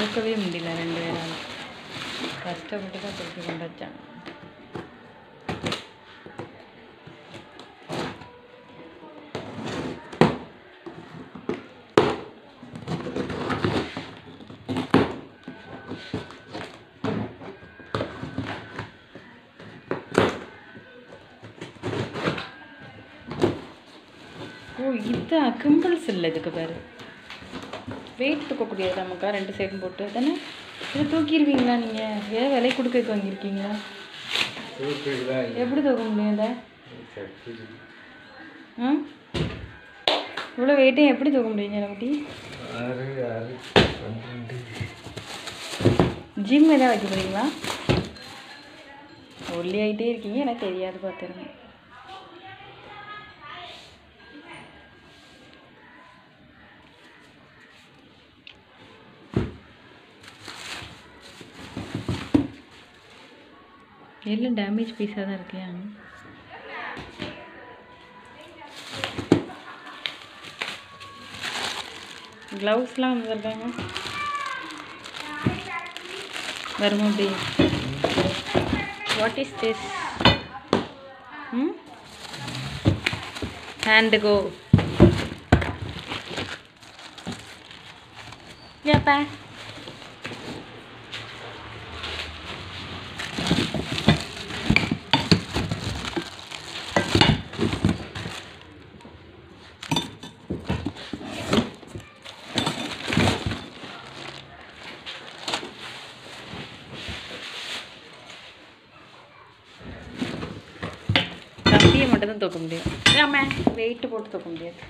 தூக்கவே முடியல 2 பேரால். கஷ்டப்பட்டு தான் தூக்கி கொண்டு வச்சாங்க. ஓ இதுதான் கிம்பிள்ஸ் இல்லை இதுக்கு பேர். வெயிட் தூக்கக்கூடியது நமக்கா 2 சைடும் போட்டு தானே. இதை தூக்கிடுவீங்களா நீங்கள்? ஏன் விலை கொடுக்க வாங்கியிருக்கீங்களா? எப்படி தூக்க முடியும் இதை? ஆ இவ்வளோ வெயிட்டையும் எப்படி தூக்க முடியும் ஜனகுட்டி? ஜிம் எதாவது வைக்க போகிறீங்களா? ஒல்லி ஆகிட்டே இருக்கீங்க, எனக்கு தெரியாது பார்த்துருங்க. எல்லாம் டேமேஜ் பீஸாக தான் இருக்கியா? க்ளவுஸ்லாம் வந்துருக்காங்க வருமா? அப்படி வாட் இஸ் திஸ்? ஹேண்டு கோ ஏப்பா தம்பியை மட்டும் தான் தூக்க முடியும். ஆமாம் வெயிட்டு போட்டு தூக்க முடியாது.